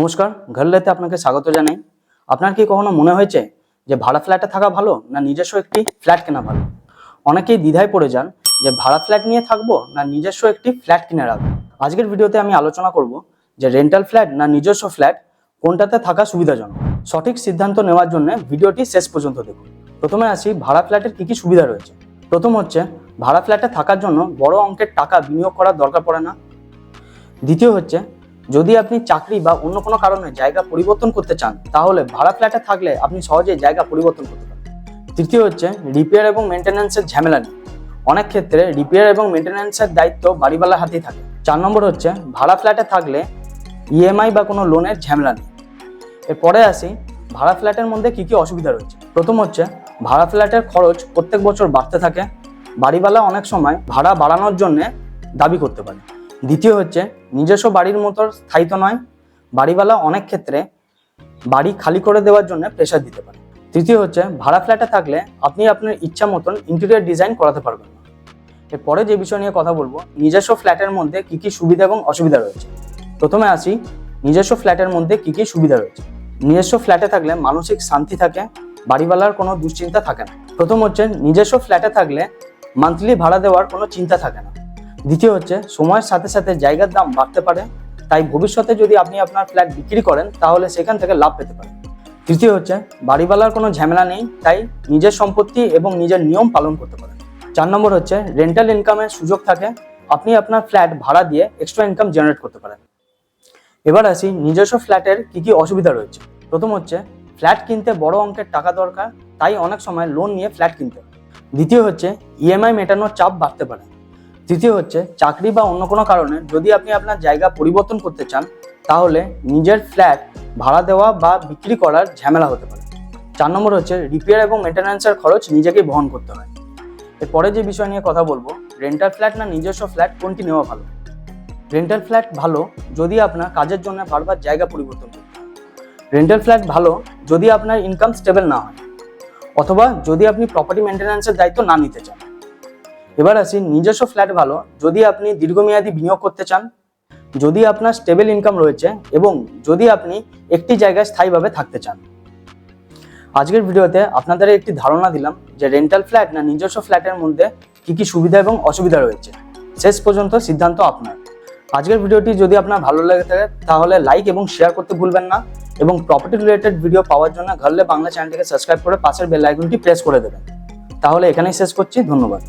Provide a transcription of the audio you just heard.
নমস্কার, ঘরলেতে আপনাকে স্বাগত জানাই। আপনার কি কখনো মনে হয়েছে যে ভাড়া ফ্ল্যাটে থাকা ভালো না নিজস্ব একটি ফ্ল্যাট কেনা ভালো? অনেকেই দ্বিধায় পড়ে যান যে ভাড়া ফ্ল্যাট নিয়ে থাকবো না নিজস্ব একটি ফ্ল্যাট কিনে রাখবো। আজকের ভিডিওতে আমি আলোচনা করব যে রেন্টাল ফ্ল্যাট না নিজস্ব ফ্ল্যাট কোনটাতে থাকা সুবিধাজনক। সঠিক সিদ্ধান্ত নেওয়ার জন্য ভিডিওটি শেষ পর্যন্ত দেখুন। প্রথমে আসি ভাড়া ফ্ল্যাটের কি কি সুবিধা রয়েছে। প্রথম হচ্ছে ভাড়া ফ্ল্যাটে থাকার জন্য বড় অঙ্কের টাকা বিনিয়োগ করার দরকার পড়ে না। দ্বিতীয় হচ্ছে যদি আপনি চাকরি বা অন্য কোনো কারণে জায়গা পরিবর্তন করতে চান তাহলে ভাড়া ফ্ল্যাটে থাকলে আপনি সহজেই জায়গা পরিবর্তন করতে পারেন। তৃতীয় হচ্ছে রিপেয়ার এবং মেনটেন্যান্সের ঝামেলা নেই। অনেক ক্ষেত্রে রিপেয়ার এবং মেনটেন্যান্সের দায়িত্ব বাড়িওয়ালার হাতেই থাকে। 4 নম্বর হচ্ছে ভাড়া ফ্ল্যাটে থাকলে ইএমআই বা কোনো লোনের ঝামেলা নেই। এরপরে আসি ভাড়া ফ্ল্যাটের মধ্যে কি কি অসুবিধা রয়েছে। প্রথম হচ্ছে ভাড়া ফ্ল্যাটের খরচ প্রত্যেক বছর বাড়তে থাকে। বাড়িওয়ালা অনেক সময় ভাড়া বাড়ানোর জন্য দাবি করতে পারে। দ্বিতীয় হচ্ছে নিজস্ব বাড়ির মতো স্থায়িত্ব নয়। বাড়িওয়ালা অনেক ক্ষেত্রে বাড়ি খালি করে দেওয়ার জন্য প্রেশার দিতে পারে। তৃতীয় হচ্ছে ভাড়া ফ্ল্যাটে থাকলে আপনি আপনার ইচ্ছা মতন ইন্টেরিয়র ডিজাইন করাতে পারবেন না। এরপরে যে বিষয় নিয়ে কথা বলবো, নিজস্ব ফ্ল্যাটের মধ্যে কি কি সুবিধা এবং অসুবিধা রয়েছে। প্রথমে আসি নিজস্ব ফ্ল্যাটের মধ্যে কি কি সুবিধা রয়েছে। নিজস্ব ফ্ল্যাটে থাকলে মানসিক শান্তি থাকে, বাড়িওয়ালার কোনো দুশ্চিন্তা থাকে না। প্রথম হচ্ছে নিজস্ব ফ্ল্যাটে থাকলে মান্থলি ভাড়া দেওয়ার কোনো চিন্তা থাকে না। দ্বিতীয় হচ্ছে সময়ের সাথে সাথে জায়গার দাম বাড়তে পারে, তাই ভবিষ্যতে যদি আপনি আপনার ফ্ল্যাট বিক্রি করেন তাহলে সেখান থেকে লাভ পেতে পারেন। তৃতীয় হচ্ছে বাড়িওয়ালার কোনো ঝামেলা নেই, তাই নিজের সম্পত্তি এবং নিজের নিয়ম পালন করতে পারেন। 4 নম্বর হচ্ছে রেন্টাল ইনকামের সুযোগ থাকে। আপনি আপনার ফ্ল্যাট ভাড়া দিয়ে এক্সট্রা ইনকাম জেনারেট করতে পারেন। এবার আসি নিজস্ব ফ্ল্যাটের কি কি অসুবিধা রয়েছে। প্রথম হচ্ছে ফ্ল্যাট কিনতে বড় অঙ্কের টাকা দরকার, তাই অনেক সময় লোন নিয়ে ফ্ল্যাট কিনতে হয়। দ্বিতীয় হচ্ছে ইএমআই মেটানোর চাপ বাড়তে পারে। তৃতীয় হচ্ছে চাকরি বা অন্য কোনো কারণে যদি আপনি আপনার জায়গা পরিবর্তন করতে চান তাহলে নিজের ফ্ল্যাট ভাড়া দেওয়া বা বিক্রি করার ঝামেলা হতে পারে। 4 নম্বর হচ্ছে রিপেয়ার এবং মেনটেন্যান্সের খরচ নিজেকেই বহন করতে হয়। এরপরে যে বিষয় নিয়ে কথা বলবো, রেন্টাল ফ্ল্যাট না নিজস্ব ফ্ল্যাট কোনটি নেওয়া ভালো। রেন্টাল ফ্ল্যাট ভালো যদি আপনার কাজের জন্য বারবার জায়গা পরিবর্তন করতে হয়। রেন্টাল ফ্ল্যাট ভালো যদি আপনার ইনকাম স্টেবল না হয় অথবা যদি আপনি প্রপার্টি মেনটেন্যান্সের দায়িত্ব না নিতে চান। এবার আসি নিজস্ব ফ্ল্যাট ভালো যদি আপনি দীর্ঘমেয়াদী বিনিয়োগ করতে চান, যদি আপনার স্টেবল ইনকাম রয়েছে এবং যদি আপনি একটি জায়গায় স্থায়ীভাবে থাকতে চান। আজকের ভিডিওতে আপনাদের একটি ধারণা দিলাম যে রেন্টাল ফ্ল্যাট না নিজস্ব ফ্ল্যাটের মধ্যে কি কি সুবিধা এবং অসুবিধা রয়েছে। শেষ পর্যন্ত সিদ্ধান্ত আপনার। আজকের ভিডিওটি যদি আপনার ভালো লেগে থাকে তাহলে লাইক এবং শেয়ার করতে ভুলবেন না এবং প্রপার্টি রিলেটেড ভিডিও পাওয়ার জন্য ঘরলে বাংলা চ্যানেলটিকে সাবস্ক্রাইব করে পাশের বেল আইকনটি প্রেস করে দেবেন। তাহলে এখানেই শেষ করছি। ধন্যবাদ।